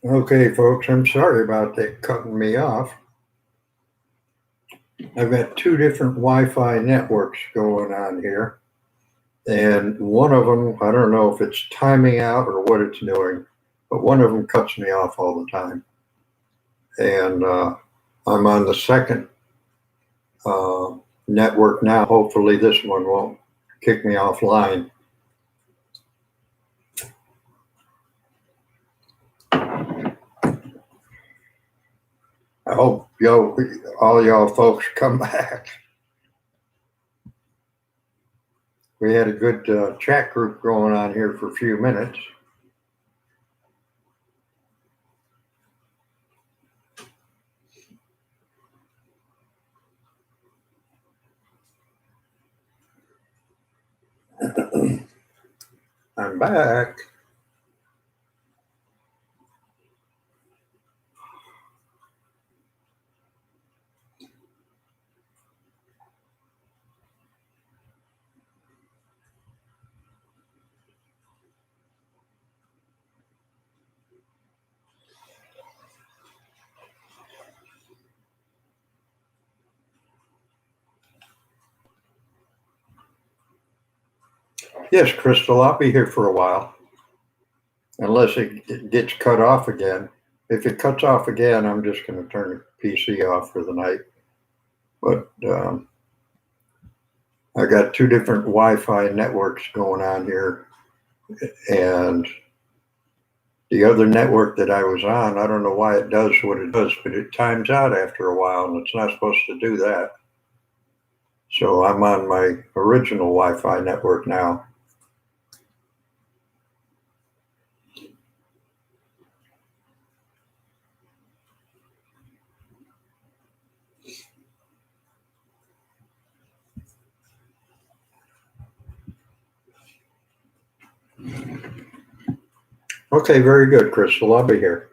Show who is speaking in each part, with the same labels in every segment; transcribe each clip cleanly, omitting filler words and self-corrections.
Speaker 1: Okay, folks, I'm sorry about that cutting me off. I've got two different Wi-Fi networks going on here, and one of them, I don't know if it's timing out or what it's doing, but one of them cuts me off all the time. And I'm on the second uh, network now. Hopefully, this one won't kick me offline. I hope all y'all folks come back. We had a good chat group going on here for a few minutes. I'm back. Yes, Crystal, I'll be here for a while, unless it gets cut off again. If it cuts off again, I'm just going to turn the PC off for the night. But I got two different Wi-Fi networks going on here, and the other network that I was on, I don't know why it does what it does, but it times out after a while, and it's not supposed to do that. So I'm on my original Wi-Fi network now. Okay, very good, Crystal. I'll be here.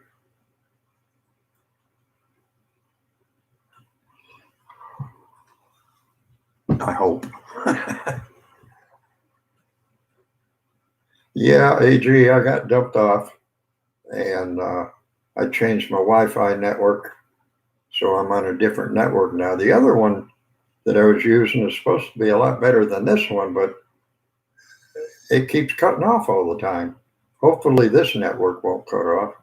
Speaker 1: I hope. Yeah, AG, I got dumped off, and I changed my Wi-Fi network, so I'm on a different network now. The other one that I was using is supposed to be a lot better than this one, but it keeps cutting off all the time. Hopefully, this network won't cut off.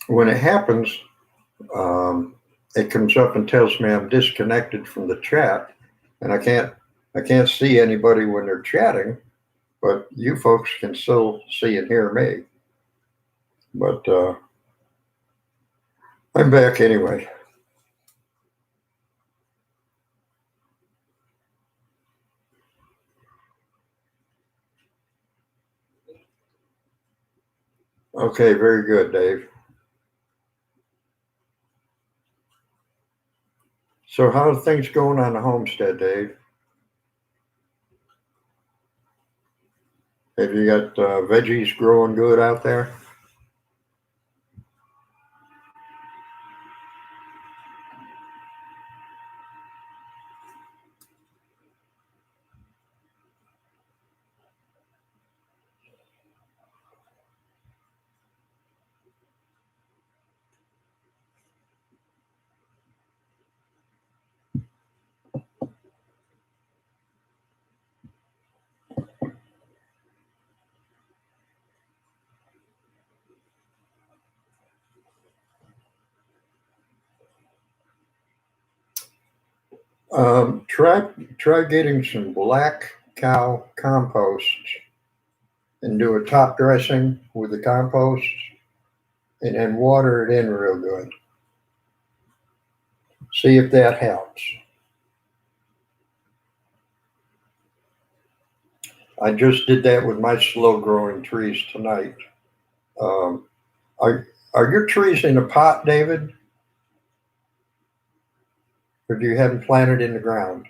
Speaker 1: When it happens, um, it comes up and tells me I'm disconnected from the chat, and I can't see anybody when they're chatting, but you folks can still see and hear me. But I'm back anyway. Okay, very good, Dave. So, how are things going on the homestead, Dave? Have you got veggies growing good out there? Try getting some black cow compost and do a top dressing with the compost, and then water it in real good. See if that helps. I just did that with my slow growing trees tonight. Um, are your trees in a pot, David, or do you have them planted in the ground?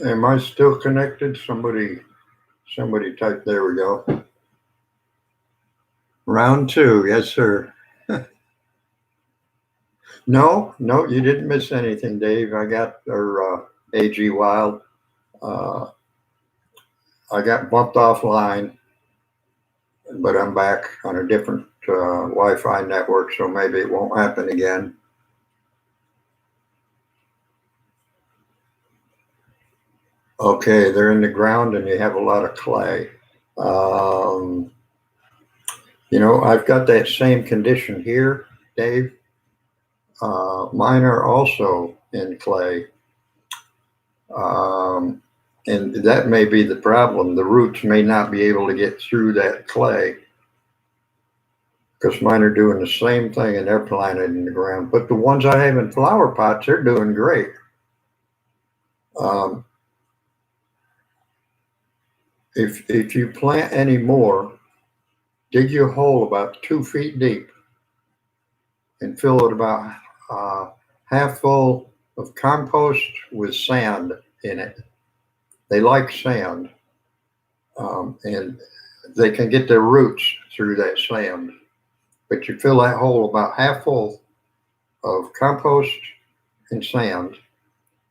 Speaker 1: Am I still connected? Somebody type, there we go. Round two, yes, sir. No, no, you didn't miss anything, Dave. I got, or AG Wild. Uh, I got bumped offline, but I'm back on a different Wi-Fi network, so maybe it won't happen again. Okay, they're in the ground and you have a lot of clay. Um, I've got that same condition here, Dave. Mine are also in clay. Um, and that may be the problem. The roots may not be able to get through that clay because mine are doing the same thing and they're planted in the ground. But the ones I have in flower pots, they're doing great. Um, if you plant any more, dig your hole about 2 feet deep and fill it about half full of compost with sand in it. They like sand, and they can get their roots through that sand. But you fill that hole about half full of compost and sand,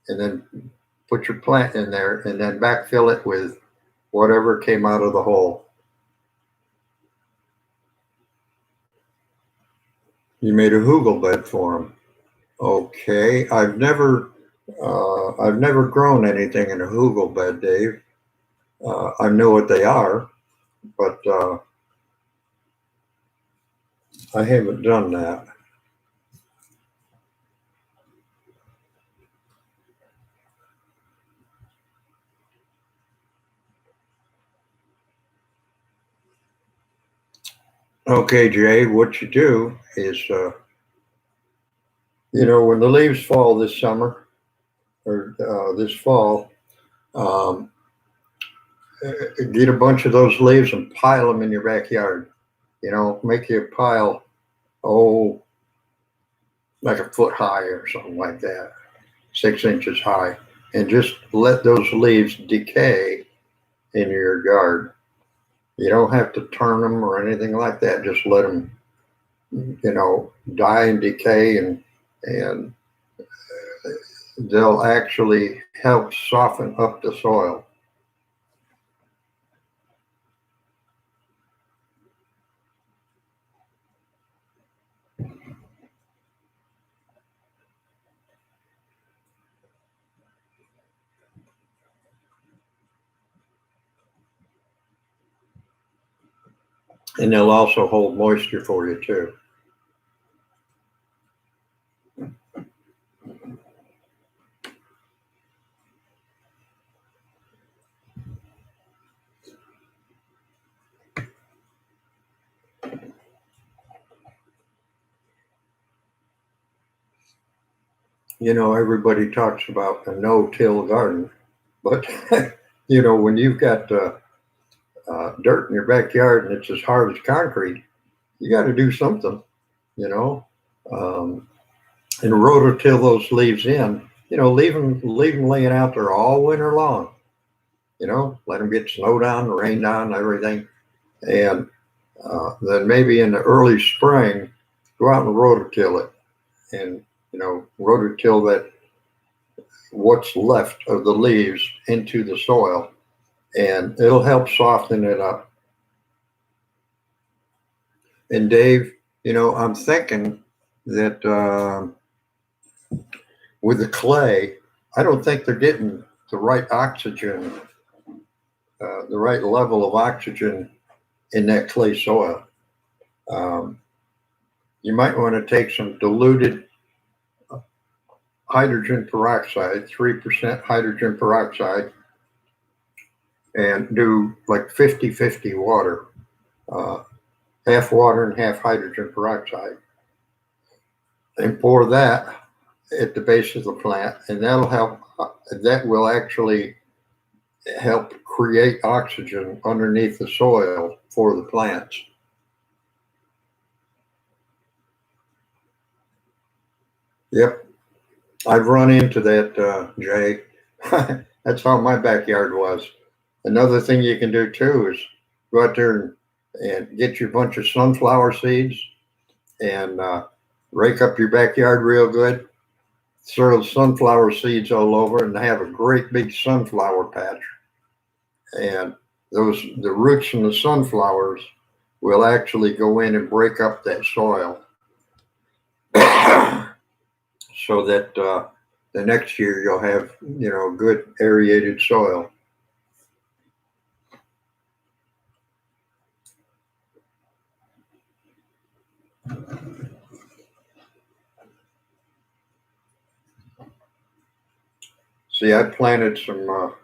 Speaker 1: and then put your plant in there, and then backfill it with whatever came out of the hole. You made a hugel bed for them. Okay, I've never grown anything in a hugel bed, Dave. I know what they are, but I haven't done that. Okay, Jay, what you do is, when the leaves fall this summer or this fall, um, get a bunch of those leaves and pile them in your backyard. Make you a pile, oh, like a foot high or something like that, 6 inches high, and just let those leaves decay in your yard. You don't have to turn them or anything like that. Just let them, die and decay, and they'll actually help soften up the soil. And they'll also hold moisture for you too. Everybody talks about a no-till garden, but when you've got dirt in your backyard and it's as hard as concrete, you got to do something, you know, um, and rototill those leaves in. Leave them laying out there all winter long. Let them get snow down, rain down, everything, and then maybe in the early spring, go out and rototill it, and rototill that what's left of the leaves into the soil, and it'll help soften it up. And Dave, I'm thinking that with the clay, I don't think they're getting the right oxygen, the right level of oxygen in that clay soil. Um, you might want to take some diluted hydrogen peroxide, 3% hydrogen peroxide, and do like 50-50 water, uh, half water and half hydrogen peroxide, and pour that at the base of the plant, and that'll help. That will actually help create oxygen underneath the soil for the plants. Yep, I've run into that, Jay. That's how my backyard was. Another thing you can do too is go out there and get you a bunch of sunflower seeds and rake up your backyard real good. Throw sunflower seeds all over and have a great big sunflower patch. And the roots from the sunflowers will actually go in and break up that soil so that the next year you'll have good aerated soil. See, I planted some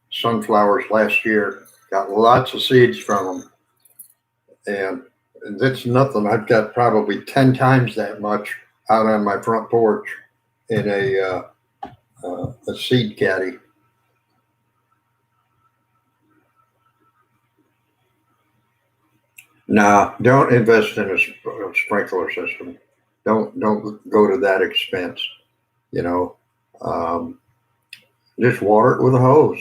Speaker 1: sunflowers last year, got lots of seeds from them, and that's nothing. I've got probably 10 times that much out on my front porch in a seed caddy. Now, don't invest in a sprinkler system. Don't go to that expense. You know, um, just water it with a hose.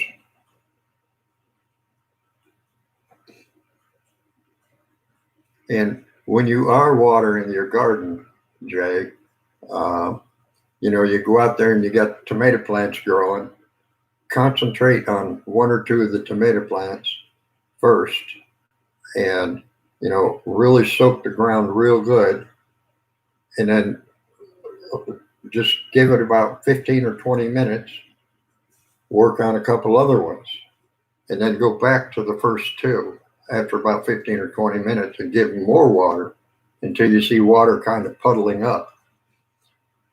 Speaker 1: And when you are watering your garden, Jay, uh, you go out there and you got tomato plants growing. Concentrate on one or two of the tomato plants first, and really soak the ground real good, and then just give it about 15 or 20 minutes. Work on a couple other ones, and then go back to the first two after about 15 or 20 minutes and give them more water until you see water kind of puddling up.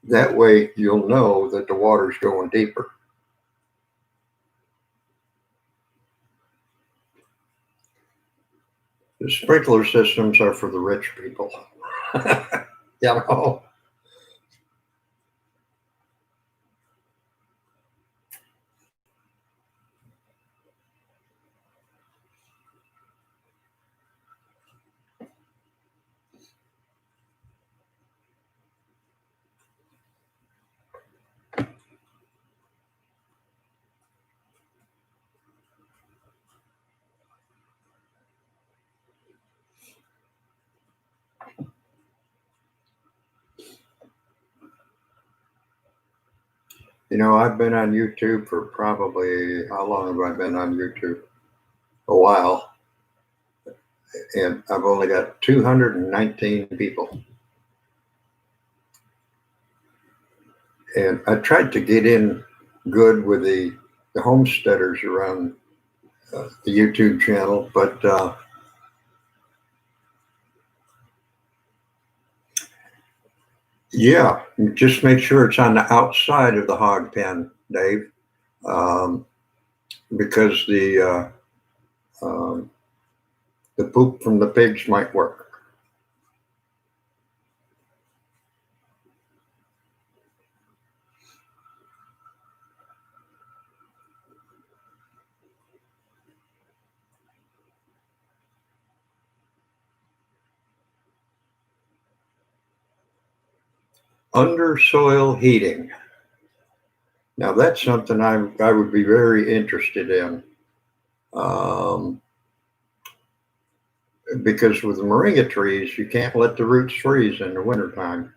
Speaker 1: That way you'll know that the water's going deeper. The sprinkler systems are for the rich people. you know. I've been on YouTube for probably, how long have I been on YouTube? A while. And I've only got 219 people. And I tried to get in good with the homesteaders around the YouTube channel, but yeah, just make sure it's on the outside of the hog pen, Dave, because the poop from the pigs might work. Undersoil heating. Now that's something I would be very interested in, because with the moringa trees, you can't let the roots freeze in the wintertime.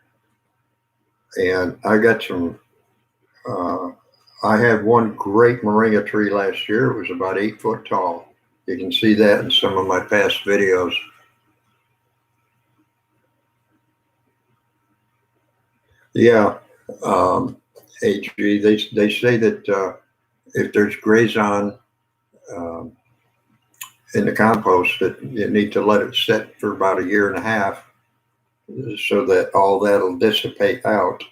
Speaker 1: And I got some. I had one great moringa tree last year. It was about 8 foot tall. You can see that in some of my past videos. Yeah, AG, they say that if there's grazon um, in the compost, that you need to let it sit for about a year and a half so that all that'll dissipate out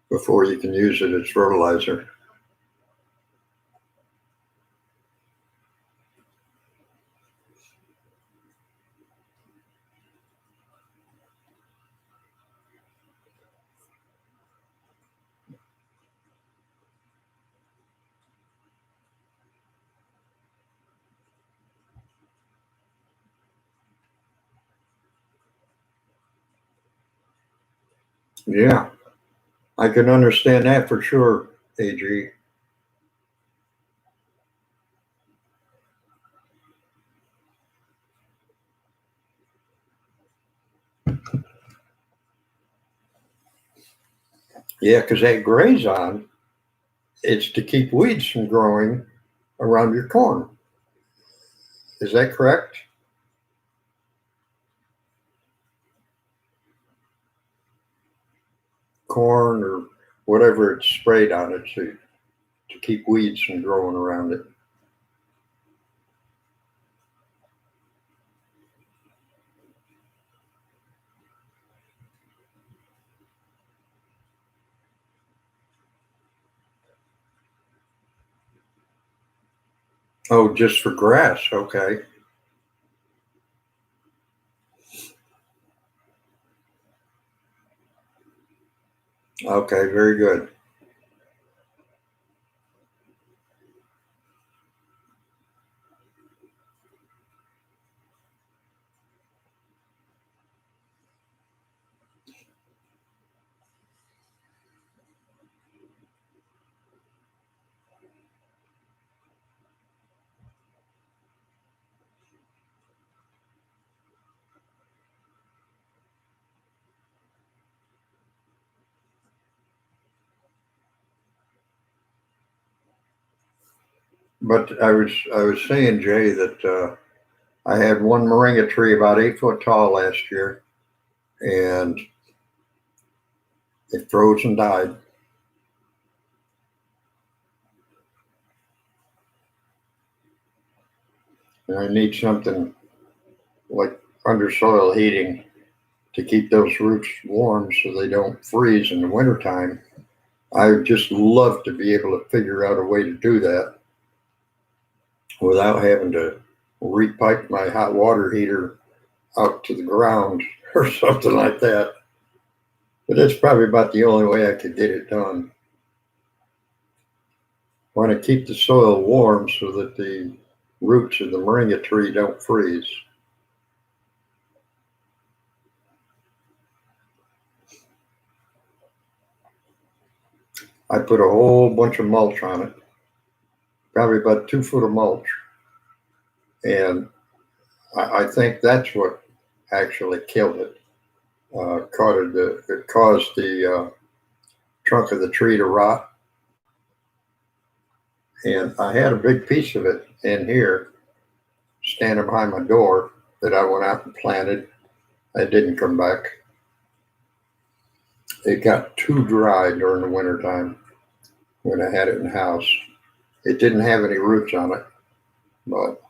Speaker 1: before you can use it as fertilizer. Yeah, I can understand that for sure. AG. Yeah, because that grazon, it's to keep weeds from growing around your corn. Is that correct? Corn or whatever it's sprayed on it to keep weeds from growing around it. Oh, just for grass. Okay. Okay, very good. But I was saying, Jay, that I had one moringa tree about 8 foot tall last year, and it froze and died. And I need something like under soil heating to keep those roots warm so they don't freeze in the wintertime. I would just love to be able to figure out a way to do that without having to repipe my hot water heater out to the ground or something like that. But that's probably about the only way I could get it done. I want to keep the soil warm so that the roots of the moringa tree don't freeze. I put a whole bunch of mulch on it, probably about 2 foot of mulch. And I think that's what actually killed it. It caused the trunk of the tree to rot. And I had a big piece of it in here standing behind my door that I went out and planted. I didn't come back. It got too dry during the wintertime when I had it in the house. It didn't have any roots on it, but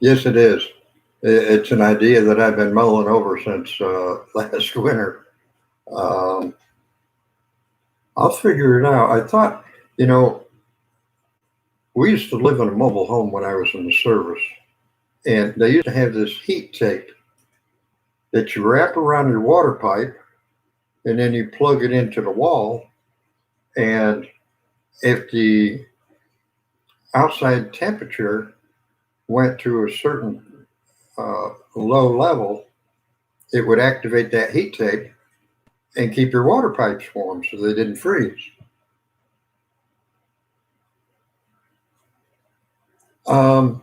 Speaker 1: yes, it is. It's an idea that I've been mulling over since last winter. Um, I'll figure it out. I thought, you know, we used to live in a mobile home when I was in the service, and they used to have this heat tape that you wrap around your water pipe, and then you plug it into the wall. And if the outside temperature went to a certain low level, it would activate that heat tape and keep your water pipes warm so they didn't freeze. Um,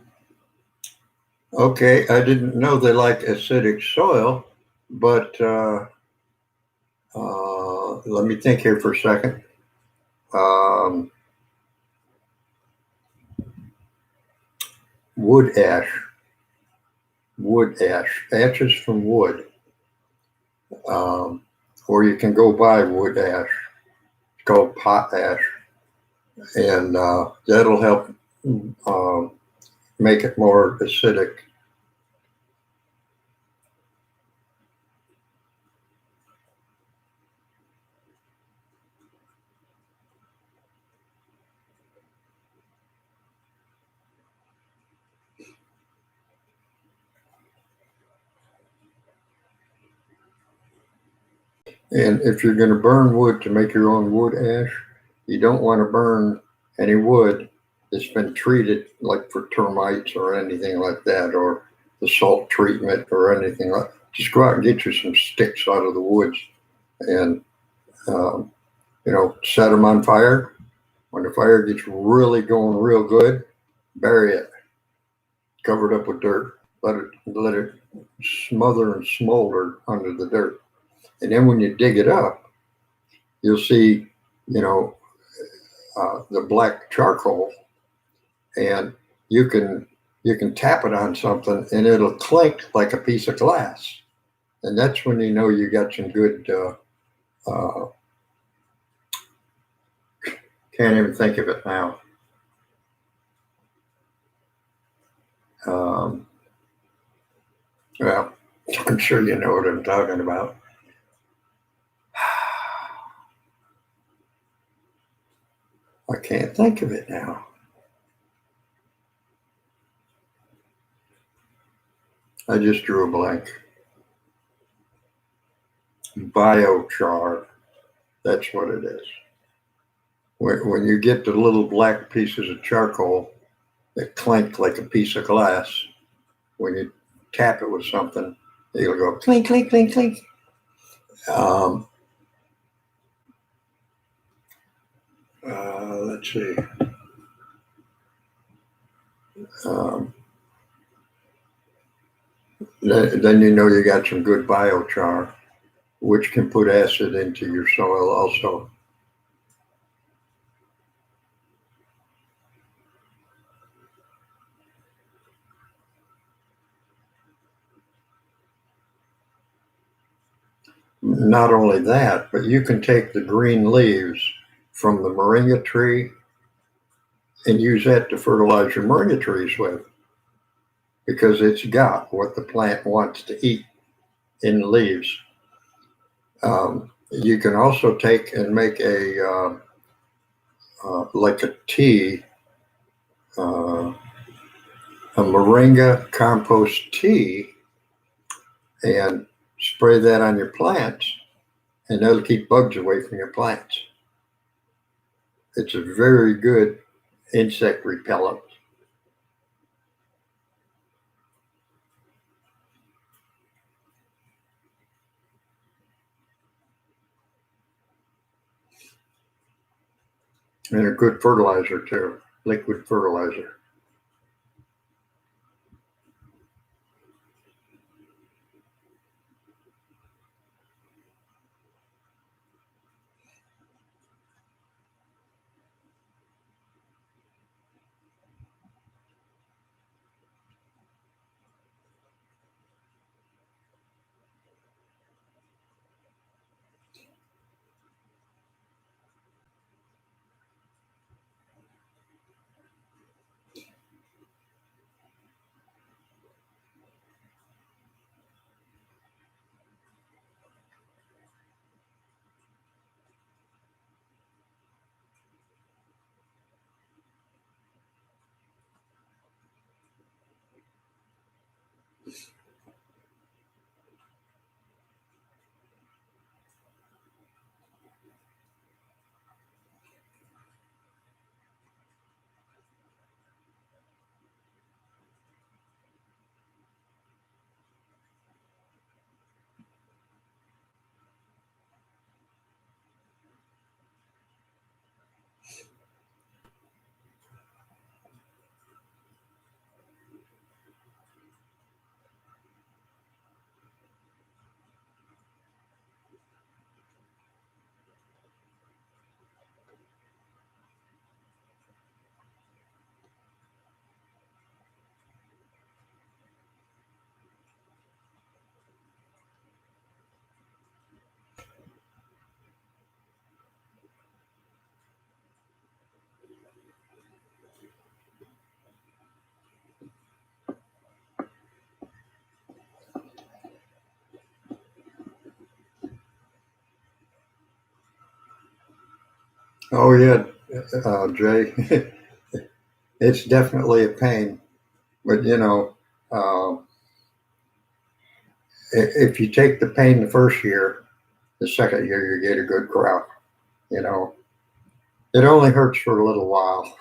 Speaker 1: okay, I didn't know they like acidic soil, but let me think here for a second. Um, wood ash, ashes from wood, or you can go buy wood ash. It's called pot ash, and that'll help uh, make it more acidic. And if you're going to burn wood to make your own wood ash, you don't want to burn any wood that's been treated like for termites or anything like that, or the salt treatment or anything like that. Just go out and get you some sticks out of the woods and, set them on fire. When the fire gets really going real good, bury it, cover it up with dirt, let it smother and smolder under the dirt. And then when you dig it up, you'll see, the black charcoal, and you can tap it on something, and it'll clink like a piece of glass, and that's when you know you got some good. Can't even think of it now. Well, I'm sure you know what I'm talking about. I can't think of it now. I just drew a blank. Biochar. That's what it is. When you get the little black pieces of charcoal that clink like a piece of glass, when you tap it with something, it'll go clink, clink, clink, clink. Let's see. Then you know you got some good biochar, which can put acid into your soil also. Not only that, but you can take the green leaves from the moringa tree and use that to fertilize your moringa trees with, because it's got what the plant wants to eat in the leaves. You can also take and make like a tea, a moringa compost tea, and spray that on your plants, and that'll keep bugs away from your plants. It's a very good insect repellent. And a good fertilizer too, liquid fertilizer. Oh yeah, Jay, it's definitely a pain. But if you take the pain the first year, the second year you get a good crop. You know, it only hurts for a little while.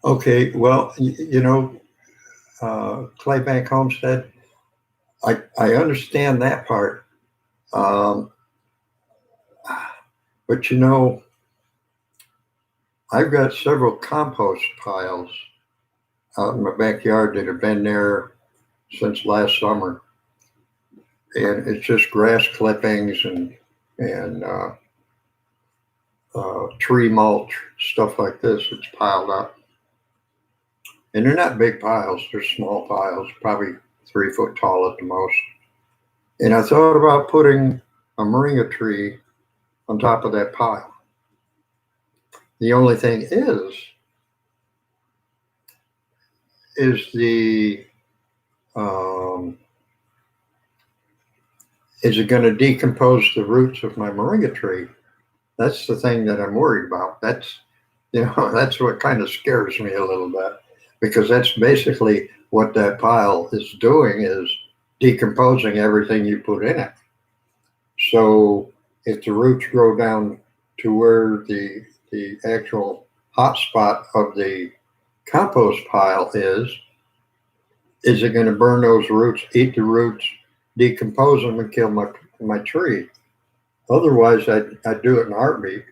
Speaker 1: Okay, well, Claybank Homestead, I understand that part. Um, but I've got several compost piles out in my backyard that have been there since last summer. And it's just grass clippings and tree mulch, stuff like this. It's piled up. And they're not big piles, they're small piles, probably 3 foot tall at the most. And I thought about putting a moringa tree on top of that pile. The only thing is is it going to decompose the roots of my moringa tree? That's the thing that I'm worried about. That's that's what kind of scares me a little bit, because that's basically what that pile is doing, is decomposing everything you put in it. So if the roots grow down to where the actual hot spot of the compost pile is it going to burn those roots, eat the roots, decompose them, and kill my tree? Otherwise, I'd do it in a heartbeat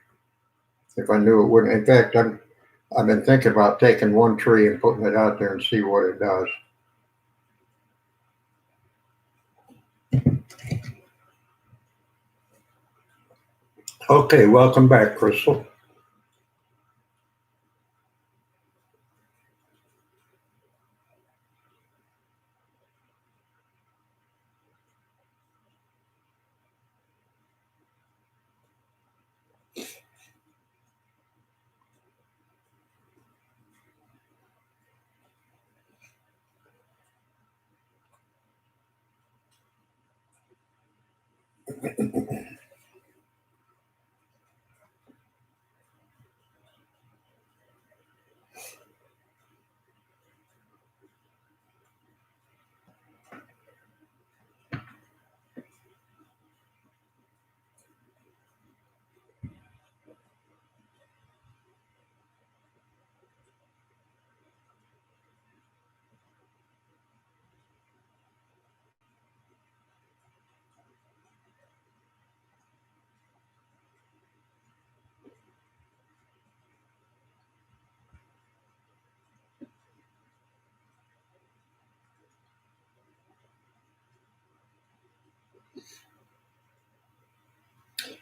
Speaker 1: if I knew it wouldn't. In fact, I've been thinking about taking one tree and putting it out there and see what it does. Okay, welcome back, Crystal.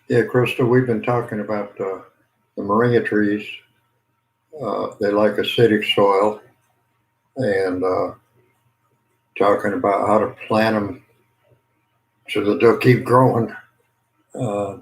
Speaker 1: Yeah, Crystal, we've been talking about the moringa trees. They like acidic soil, and talking about how to plant them so that they'll keep growing. Uh,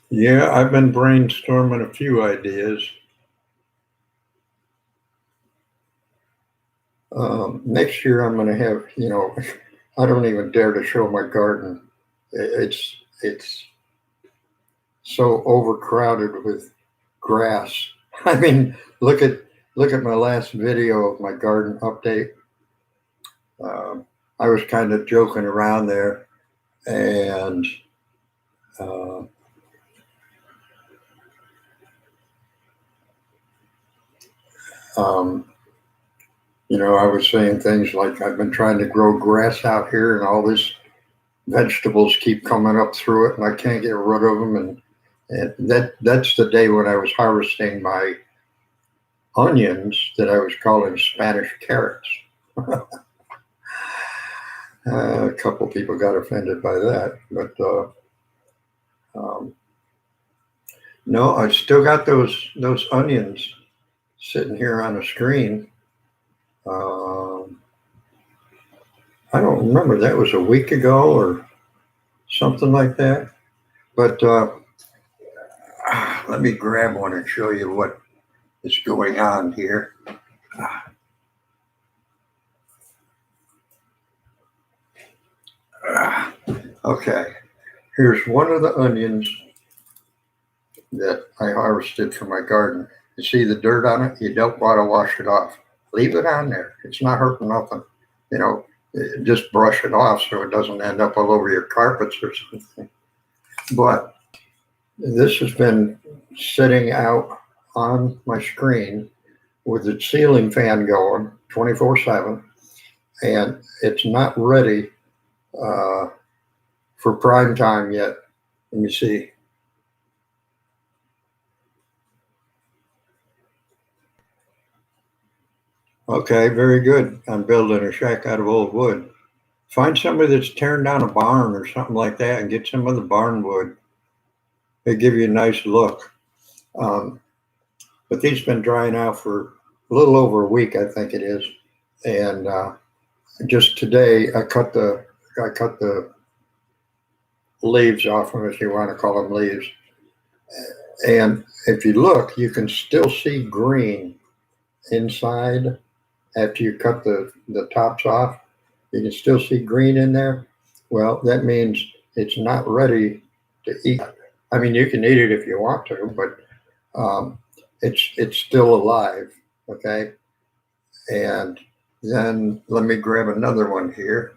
Speaker 1: yeah, I've been brainstorming a few ideas. Next year, I'm going to have, I don't even dare to show my garden. It's so overcrowded with grass. I mean, look at my last video of my garden update. I was kind of joking around there, and uh, um, I was saying things like, I've been trying to grow grass out here, and all these vegetables keep coming up through it, and I can't get rid of them. And that's the day when I was harvesting my onions that I was calling Spanish carrots. A couple people got offended by that, but no, I still got those onions sitting here on the screen. I don't remember, that was a week ago or something like that. But let me grab one and show you what is going on here. Okay, here's one of the onions that I harvested from my garden. You see the dirt on it? You don't want to wash it off. Leave it on there. It's not hurting nothing. You know, just brush it off so it doesn't end up all over your carpets or something. But this has been sitting out on my screen with the ceiling fan going 24/7, and it's not ready for prime time yet. Let me see. Okay, very good. I'm building a shack out of old wood. Find somebody that's tearing down a barn or something like that and get some of the barn wood. They give you a nice look. But these been drying out for a little over a week, I think it is. And just today, I cut the leaves off them, if you want to call them leaves. And if you look, you can still see green inside after you cut the tops off. You can still see green in there. Well, that means it's not ready to eat. I mean, you can eat it if you want to, but it's still alive. Okay, and then let me grab another one here.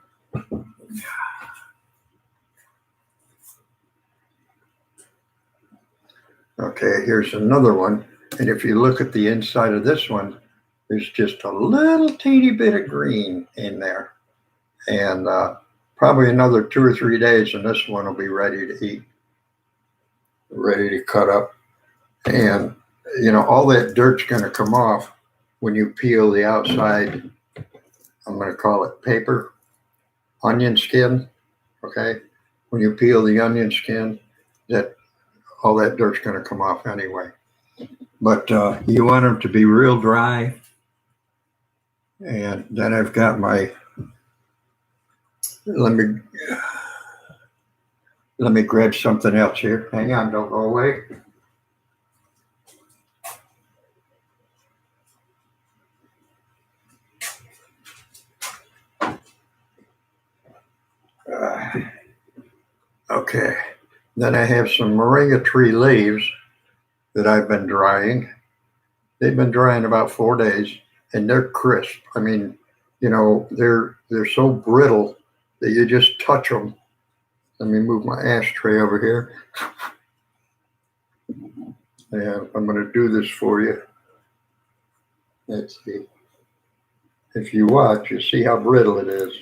Speaker 1: Okay, here's another one. And if you look at the inside of this one, there's just a little teeny bit of green in there. And probably another 2 or 3 days, and this one will be ready to eat, ready to cut up. And, you know, all that dirt's going to come off when you peel the outside, I'm going to call it paper, onion skin. Okay. When you peel the onion skin, that all that dirt's going to come off anyway. But you want them to be real dry. And then I've got my, let me grab something else here. Hang on, don't go away. Okay. Then I have some moringa tree leaves that I've been drying. They've been drying about 4 days, and they're crisp. I mean, you know, they're so brittle that you just touch them. Let me move my ashtray over here. And I'm going to do this for you. Let's see. If you watch, you see how brittle it is.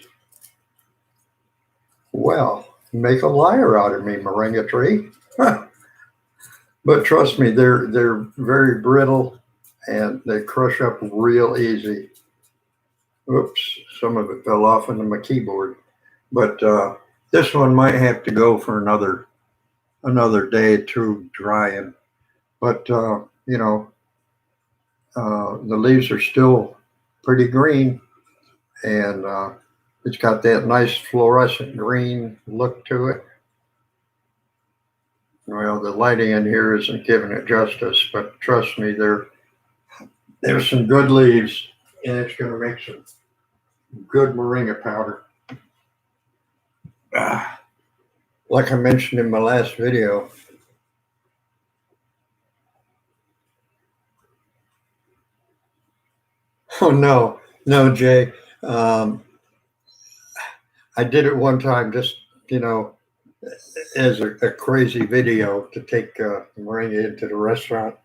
Speaker 1: Well, make a liar out of me, moringa tree. But trust me, they're very brittle and they crush up real easy. Oops, some of it fell off into my keyboard. But this one might have to go for another day or two drying. But you know, the leaves are still pretty green, and it's got that nice fluorescent green look to it. Well, the lighting in here isn't giving it justice, but trust me, there's some good leaves, and it's going to make some good moringa powder. Like I mentioned in my last video, oh no, Jay. I did it one time, just, you know, as a crazy video to take moringa into the restaurant.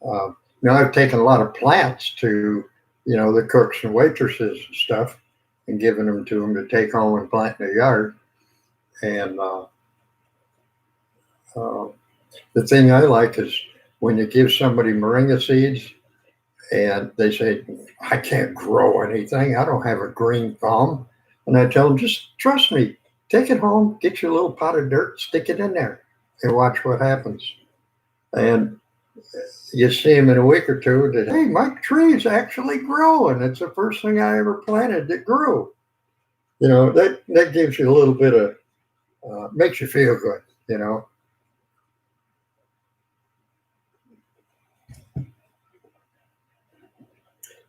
Speaker 1: Now I've taken a lot of plants to, you know, the cooks and waitresses and stuff, and given them to them to take home and plant in their yard. And the thing I like is when you give somebody moringa seeds and they say, I can't grow anything. I don't have a green thumb. And I tell them, just trust me, take it home, get your little pot of dirt, stick it in there, and watch what happens. And you see them in a week or two that, hey, my tree is actually growing. It's the first thing I ever planted that grew. You know, that gives you a little bit of, makes you feel good, you know.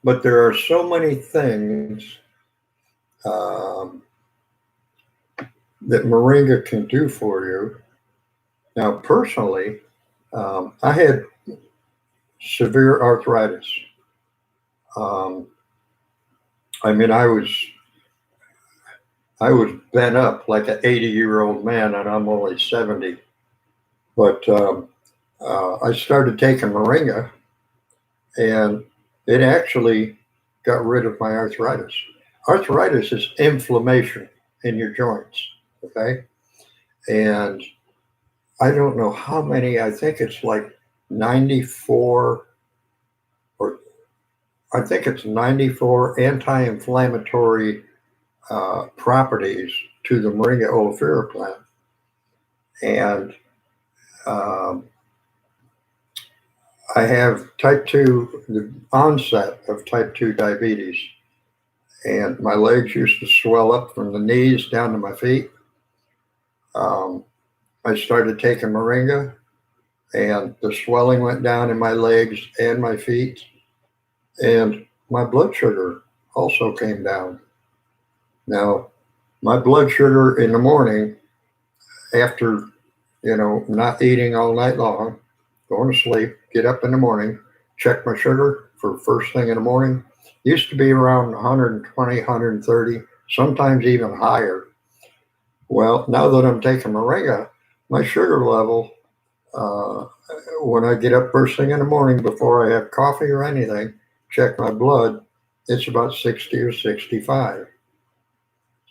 Speaker 1: But there are so many things that moringa can do for you. Now, personally, I had severe arthritis. Um, I mean, I was bent up like an 80-year-old man, and I'm only 70. But I started taking moringa, and it actually got rid of my arthritis. Arthritis is inflammation in your joints, okay? And I don't know how many, I think it's like 94, or I think it's 94 anti-inflammatory properties to the Moringa oleifera plant. And um, I have type 2, the onset of type 2 diabetes. And my legs used to swell up from the knees down to my feet. Um, I started taking moringa, and the swelling went down in my legs and my feet. And my blood sugar also came down. Now, my blood sugar in the morning, after, not eating all night long, going to sleep, get up in the morning, check my sugar for first thing in the morning, used to be around 120, 130, sometimes even higher. Well, now that I'm taking moringa, my sugar level, uh, when I get up first thing in the morning before I have coffee or anything, check my blood, it's about 60 or 65.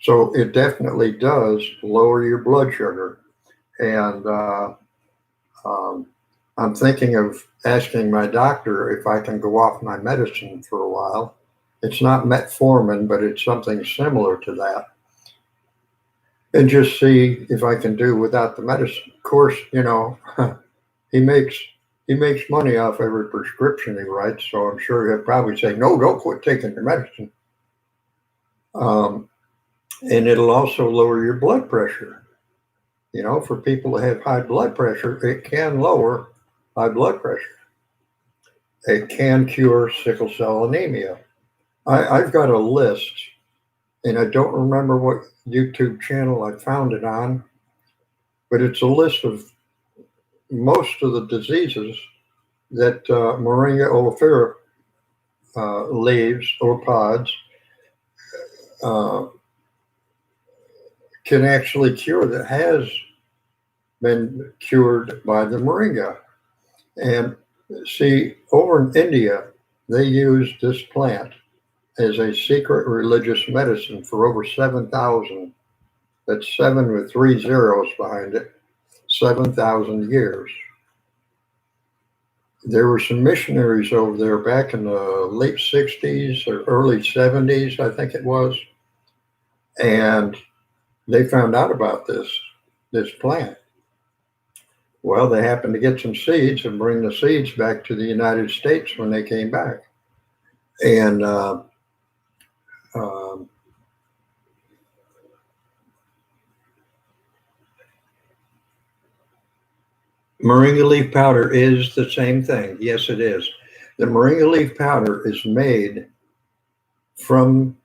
Speaker 1: So it definitely does lower your blood sugar. And um, I'm thinking of asking my doctor if I can go off my medicine for a while. It's not metformin, but it's something similar to that. And just see if I can do without the medicine. Of course, he makes he makes money off every prescription he writes, so I'm sure he'll probably say, "No, don't quit taking your medicine." Um, and it'll also lower your blood pressure. For people that have high blood pressure, it can lower high blood pressure. It can cure sickle cell anemia. I've got a list, and I don't remember what YouTube channel I found it on, but it's a list of most of the diseases that Moringa oleifera leaves or pods uh, can actually cure, that has been cured by the moringa. And see, over in India, they use this plant as a secret religious medicine for over 7,000. That's 7 with 3 zeros behind it, 7,000 years. There were some missionaries over there back in the late 60s or early 70s, I think it was, and they found out about this plant. Well, they happened to get some seeds and bring the seeds back to the United States when they came back. And um, moringa leaf powder is the same thing. Yes, it is. The moringa leaf powder is made from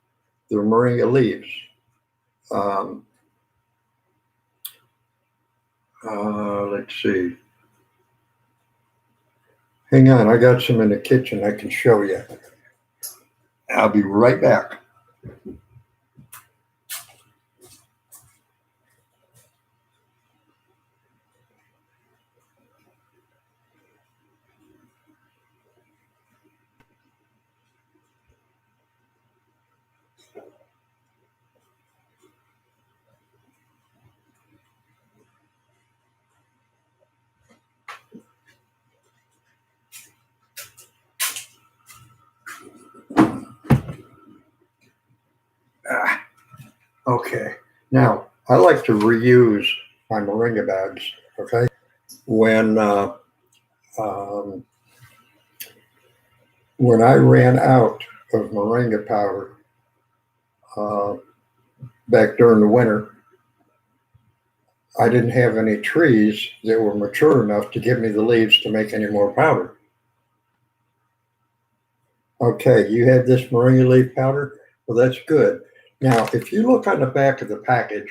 Speaker 1: the moringa leaves. Um, let's see. Hang on, I got some in the kitchen I can show you. I'll be right back. Okay. Now, I like to reuse my moringa bags, okay? When um, when I ran out of moringa powder uh, back during the winter, I didn't have any trees that were mature enough to give me the leaves to make any more powder. Okay, you have this moringa leaf powder? Well, that's good. Now, if you look on the back of the package,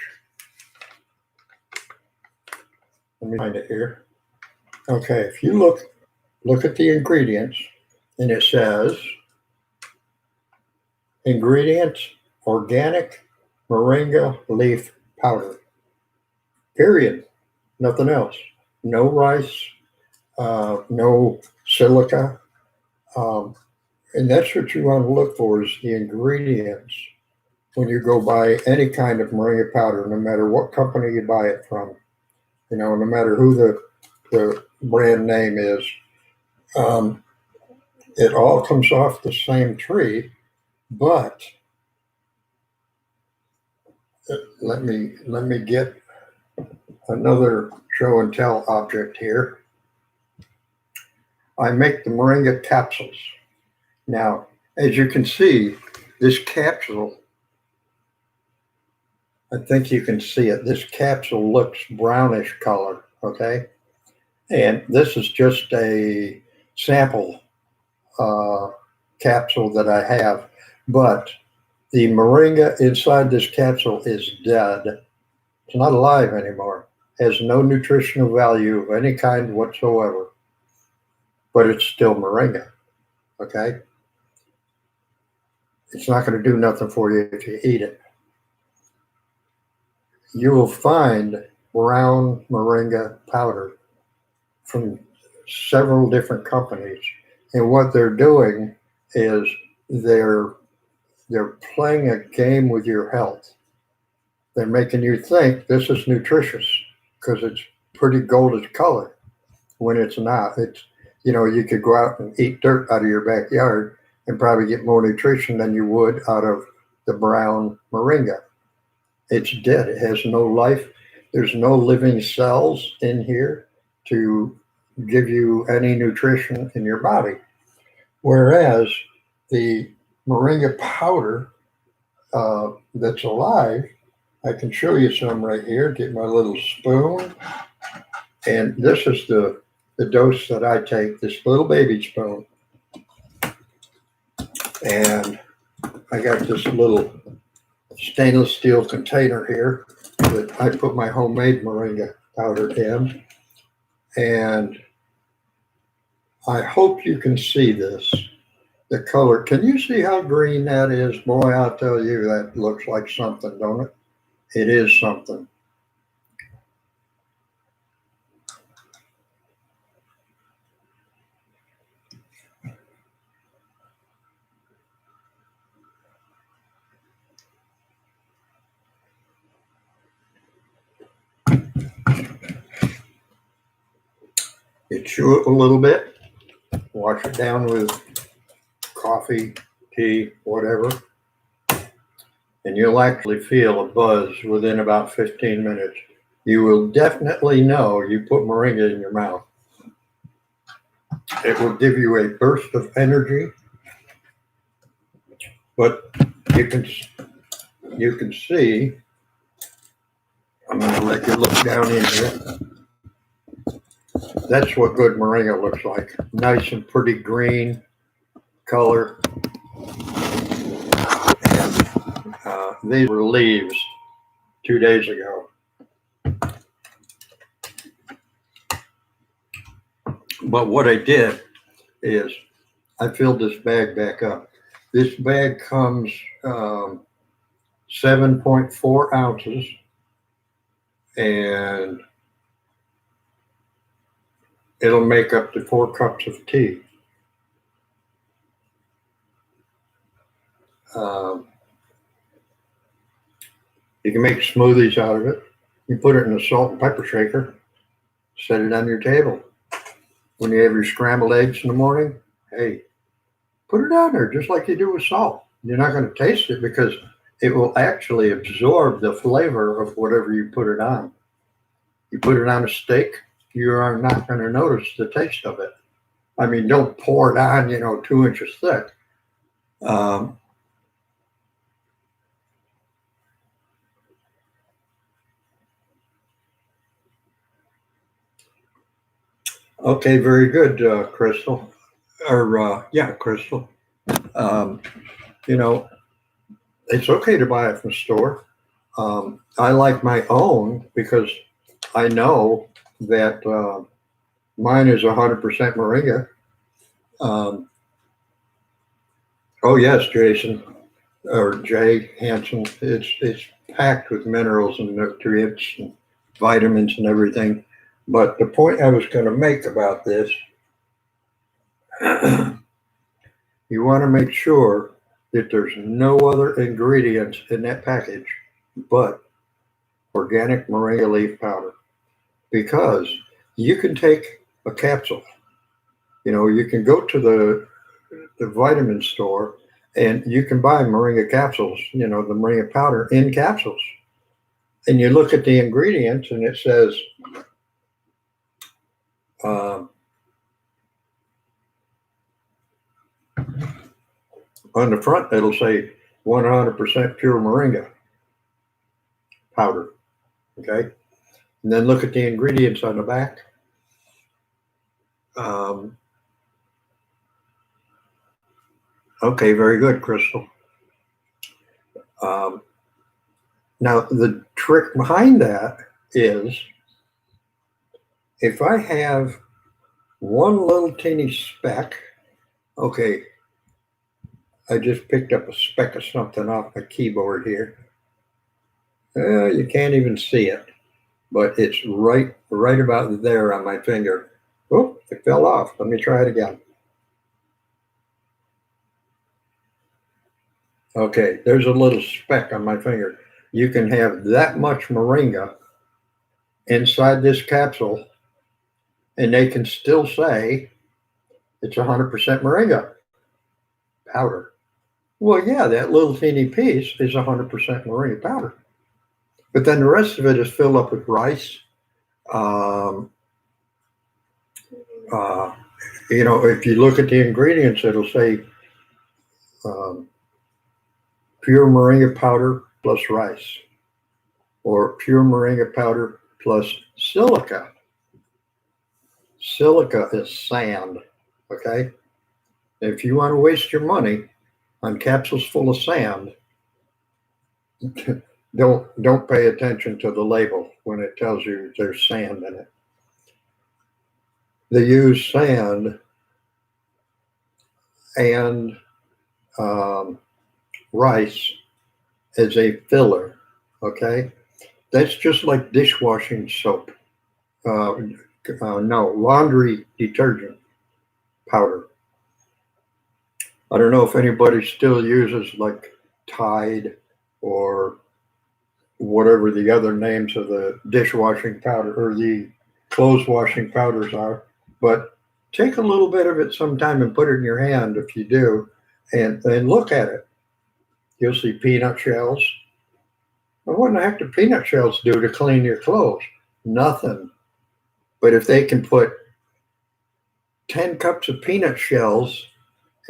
Speaker 1: Let me find it here. Okay, if you look at the ingredients, and it says ingredients organic moringa leaf powder. Period. Nothing else. No rice, no silica. Um, and that's what you want to look for is the ingredients when you go buy any kind of moringa powder, no matter what company you buy it from. No matter who the brand name is. Um, it all comes off the same tree, but let me get another show and tell object here. I make the moringa capsules. Now, as you can see, this capsule, I think you can see it. This capsule looks brownish color, okay? And this is just a sample capsule that I have, but the moringa inside this capsule is dead. It's not alive anymore. Has no nutritional value of any kind whatsoever, but it's still moringa, okay? It's not going to do nothing for you if you eat it. You will find brown moringa powder from several different companies, and what they're doing is they're playing a game with your health. They're making you think this is nutritious because it's pretty golden color when it's not. It's, you could go out and eat dirt out of your backyard and probably get more nutrition than you would out of the brown moringa. It's dead. It has no life. There's no living cells in here to give you any nutrition in your body. Whereas the moringa powder that's alive, I can show you some right here. Get my little spoon. And this is the dose that I take, this little baby spoon. And I got this little stainless steel container here that I put my homemade moringa powder in. And I hope you can see this, the color. Can you see how green that is? Boy, I'll tell you, that looks like something, don't it? It is something. You chew it a little bit, wash it down with coffee, tea, whatever, and you'll actually feel a buzz within about 15 minutes. You will definitely know you put moringa in your mouth. It will give you a burst of energy, but you can see, I'm going to let you look down in here. That's what good moringa looks like. Nice and pretty green color. And these were leaves 2 days ago. But what I did is I filled this bag back up. This bag comes 7.4 ounces, and it'll make up to 4 cups of tea. You can make smoothies out of it. You put it in a salt and pepper shaker, set it on your table. When you have your scrambled eggs in the morning, hey, put it on there just like you do with salt. You're not going to taste it because it will actually absorb the flavor of whatever you put it on. You put it on a steak, you are not going to notice the taste of it. I mean, don't pour it on, 2 inches thick. Okay, very good, Crystal. Crystal. It's okay to buy it from the store. I like my own because I know that mine is 100% moringa. Oh yes, Jason or Jay Hanson. It's packed with minerals and nutrients and vitamins and everything. But the point I was going to make about this, you want to make sure that there's no other ingredients in that package but organic moringa leaf powder, because you can take a capsule. You can go to the vitamin store and you can buy moringa capsules, the moringa powder in capsules. And you look at the ingredients and it says on the front, it'll say 100% pure moringa powder. Okay. And then look at the ingredients on the back. Okay, very good, Crystal. Now, the trick behind that is if I have one little teeny speck, okay, I just picked up a speck of something off my keyboard here. You can't even see it, but it's right about there on my finger. Oh, it fell off. Let me try it again. Okay, there's a little speck on my finger. You can have that much moringa inside this capsule, and they can still say it's 100% moringa powder. Well, yeah, that little teeny piece is 100% moringa powder. But then the rest of it is filled up with rice. If you look at the ingredients, it'll say pure moringa powder plus rice, or pure moringa powder plus silica. Silica is sand, okay? If you want to waste your money on capsules full of sand, don't pay attention to the label when it tells you there's sand in it. They use sand and rice as a filler, okay? That's just like dishwashing soap. No, laundry detergent powder. I don't know if anybody still uses like Tide or whatever the other names of the dishwashing powder or the clothes washing powders are, but take a little bit of it sometime and put it in your hand if you do, and look at it. You'll see peanut shells. Well, what in the heck do peanut shells do to clean your clothes? Nothing. But if they can put 10 cups of peanut shells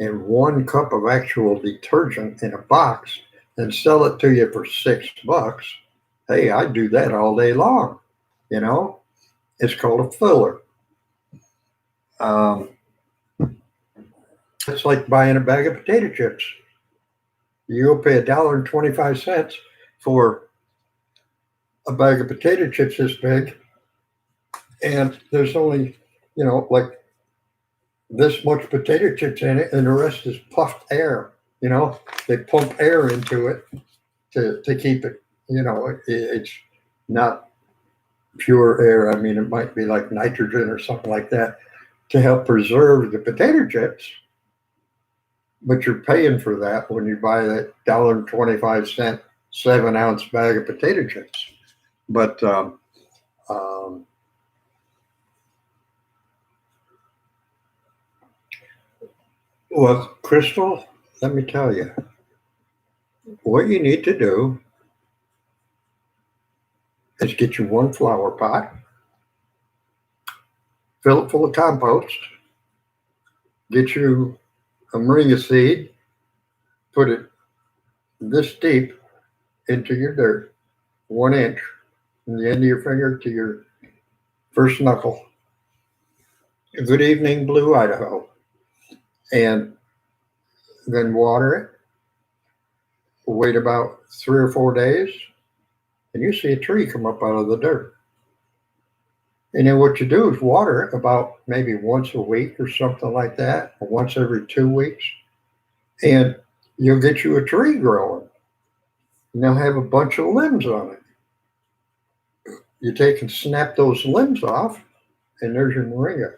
Speaker 1: and 1 cup of actual detergent in a box and sell it to you for $6, hey, I'd do that all day long. It's called a filler. It's like buying a bag of potato chips. You'll pay $1.25 for a bag of potato chips this big, and there's only, like this much potato chips in it, and the rest is puffed air. They pump air into it to keep it. It's not pure air. I mean, it might be like nitrogen or something like that to help preserve the potato chips. But you're paying for that when you buy that $1.25 7-ounce bag of potato chips. But well, Crystal, let me tell you, what you need to do is get you one flower pot, fill it full of compost, get you a moringa seed, put it this deep into your dirt, 1 inch from the end of your finger to your first knuckle. Good evening, Blue Idaho. And then water it. Wait about 3 or 4 days, and you see a tree come up out of the dirt. And then what you do is water it about maybe once a week or something like that, or once every 2 weeks, and you'll get you a tree growing. And they'll have a bunch of limbs on it. You take and snap those limbs off, and there's your moringa.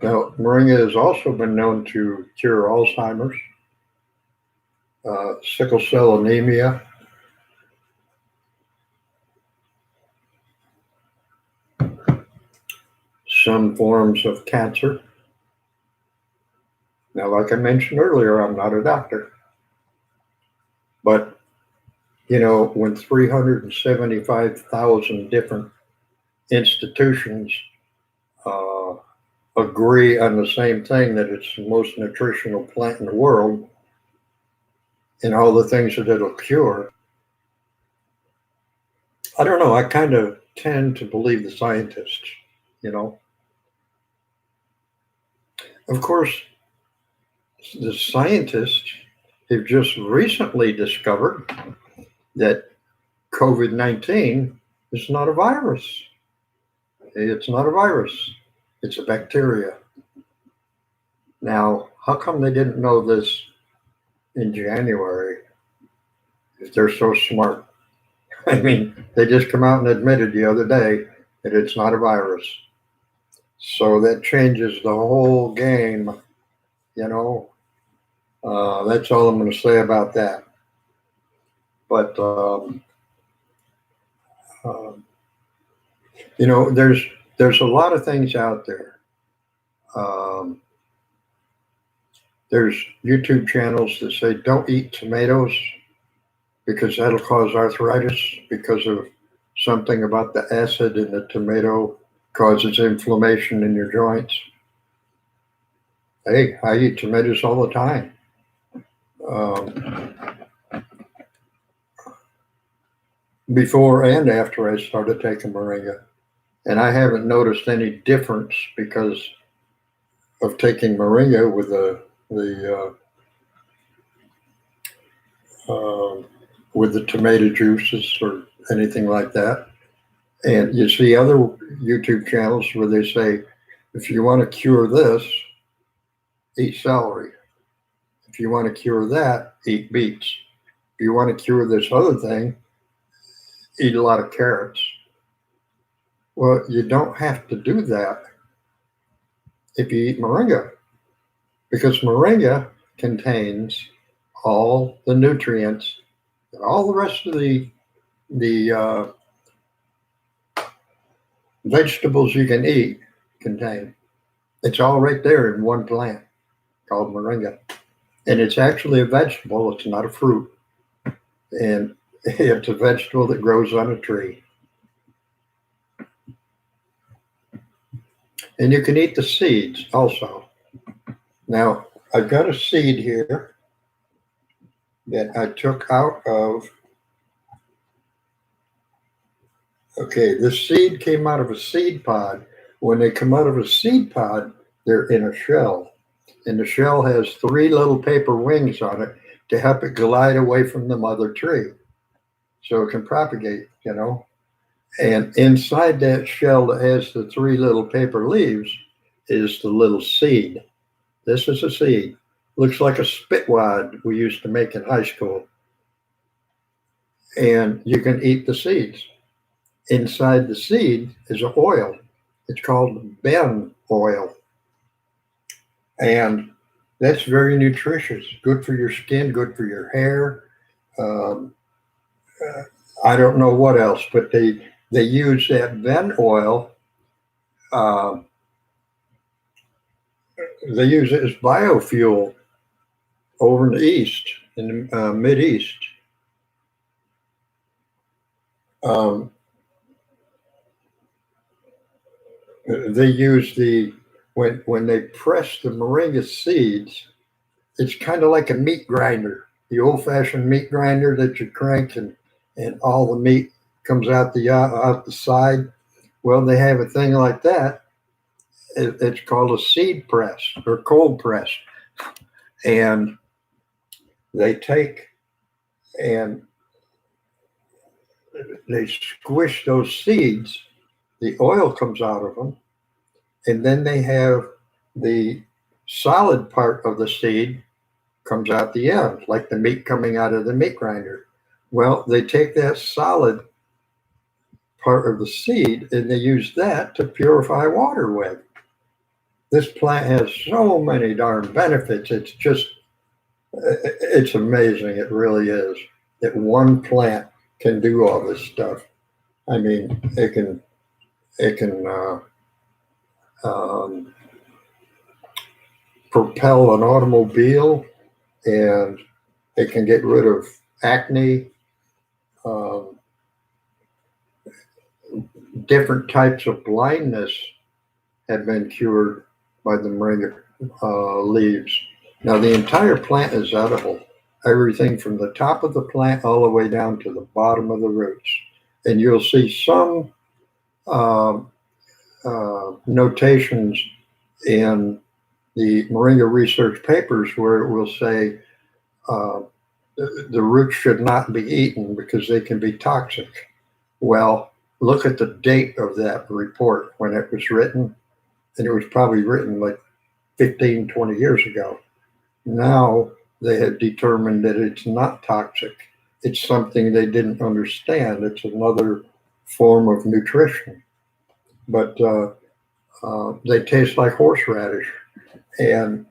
Speaker 1: Now, moringa has also been known to cure Alzheimer's, sickle cell anemia, some forms of cancer. Now, like I mentioned earlier, I'm not a doctor, but when 375,000 different institutions uh, agree on the same thing, that it's the most nutritional plant in the world and all the things that it'll cure, I don't know. I kind of tend to believe the scientists, you know. Of course, the scientists have just recently discovered that COVID-19 is not a virus. It's not a virus, it's a bacteria. Now, how come they didn't know this in January if they're so smart? I mean, they just come out and admitted the other day that it's not a virus. So that changes the whole game, you know. That's all I'm going to say about that. But um, there's a lot of things out there. Um, there's YouTube channels that say don't eat tomatoes because that'll cause arthritis because of something about the acid in the tomato causes inflammation in your joints. Hey, I eat tomatoes all the time. Um, Before and after I started taking moringa. And I haven't noticed any difference because of taking moringa with uh, with the tomato juices or anything like that. And you see other YouTube channels where they say, if you want to cure this, eat celery. If you want to cure that, eat beets. If you want to cure this other thing, eat a lot of carrots. Well, you don't have to do that if you eat moringa, because moringa contains all the nutrients that all the rest of the vegetables you can eat contain. It's all right there in one plant called moringa, and it's actually a vegetable. It's not a fruit, and it's a vegetable that grows on a tree. And you can eat the seeds also. Now, I've got a seed here that I took out of. Okay, this seed came out of a seed pod. When they come out of a seed pod, they're in a shell. And the shell has three little paper wings on it to help it glide away from the mother tree so it can propagate, And inside that shell that has the three little paper leaves is the little seed. This is a seed. Looks like a spitwad we used to make in high school. And you can eat the seeds. Inside the seed is an oil. It's called Ben oil. And that's very nutritious, good for your skin, good for your hair. Um, I don't know what else, but they use that Ben oil. Uh, they use it as biofuel over in the East, in the Mid East. Um, they use when they press the moringa seeds, it's kind of like a meat grinder. the old-fashioned meat grinder that you crank and all the meat comes out the side. Well, they have a thing like that. It's called a seed press or cold press, and they take and they squish those seeds. The oil comes out of them, and then they have the solid part of the seed comes out the end, like the meat coming out of the meat grinder. Well, they take that solid part of the seed and they use that to purify water with. This plant has so many darn benefits. It's amazing. It really is that one plant can do all this stuff. I mean, it can propel an automobile, and it can get rid of acne. Different types of blindness have been cured by the moringa leaves. Now, the entire plant is edible, everything from the top of the plant all the way down to the bottom of the roots. And you'll see some notations in the moringa research papers where it will say the roots should not be eaten because they can be toxic. Well, look at the date of that report when it was written, and it was probably written like 15, 20 years ago. Now they have determined that it's not toxic. It's something they didn't understand. It's another form of nutrition. But they taste like horseradish. And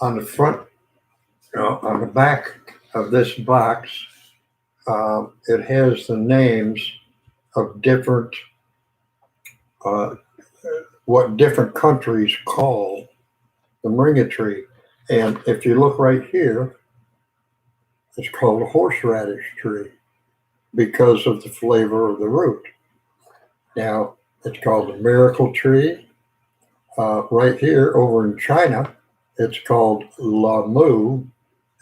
Speaker 1: on the front, on the back of this box, it has the names of different, what different countries call the moringa tree. And if you look right here, it's called a horseradish tree because of the flavor of the root. Now, it's called a miracle tree. Right here over in China, it's called Lamu,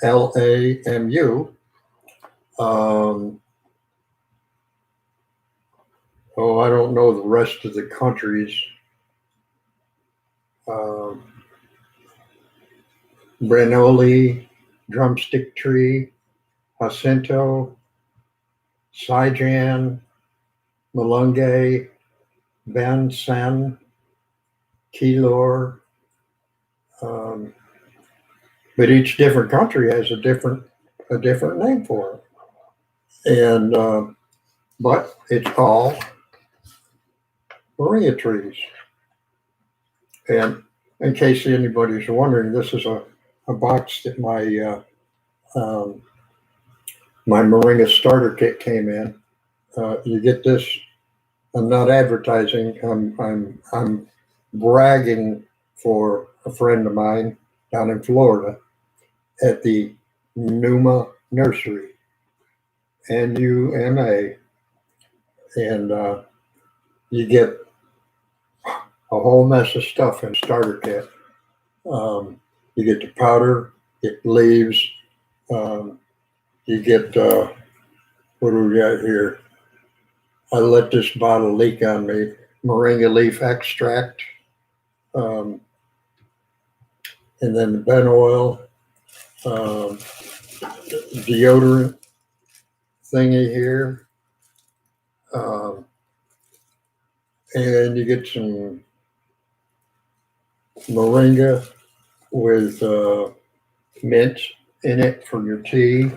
Speaker 1: Lamu. I don't know the rest of the countries. Branoli, drumstick tree, Jacinto, Sijan, Malunggay, Ben Sen, Keylor. But each different country has a different name for it. And but it's all moringa trees. And in case anybody's wondering, this is a box that my my moringa starter kit came in. You get this. I'm not advertising. I'm bragging for a friend of mine down in Florida at the Numa Nursery, NUMA, and you get a whole mess of stuff in starter kit. You get the powder, get leaves, you get what do we got here? I let this bottle leak on me. Moringa leaf extract, and then the ben oil, deodorant thingy here, and you get some moringa with mint in it for your tea.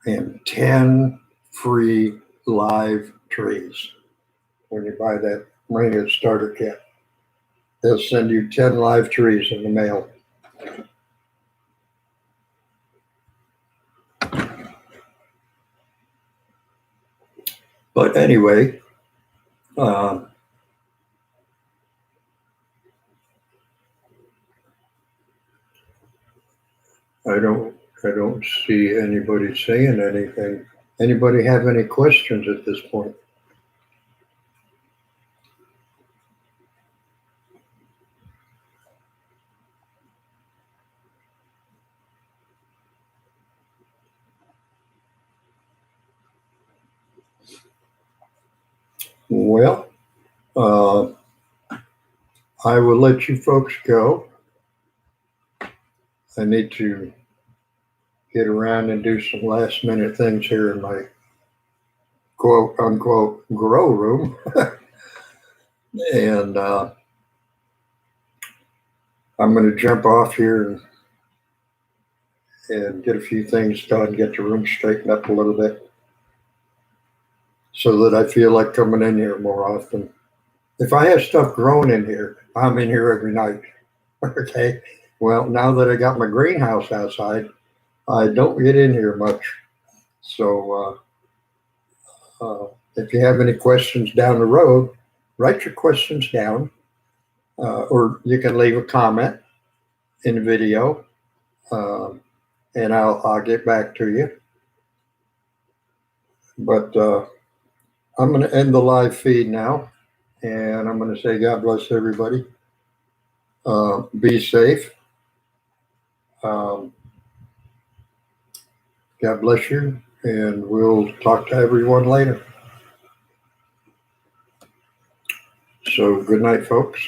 Speaker 1: And 10 free live trees when you buy that moringa starter kit. They'll send you 10 live trees in the mail. But anyway, I don't see anybody saying anything. Anybody have any questions at this point? Well, uh, I will let you folks go. I need to get around and do some last minute things here in my quote unquote grow room. And I'm going to jump off here and get a few things done, get the room straightened up a little bit so that I feel like coming in here more often. If I have stuff growing in here, I'm in here every night. Okay. Well, now that I got my greenhouse outside, I don't get in here much. So if you have any questions down the road, write your questions down, or you can leave a comment in the video, and I'll get back to you. But I'm going to end the live feed now, and I'm going to say God bless everybody. Be safe. God bless you, and we'll talk to everyone later. So good night, folks.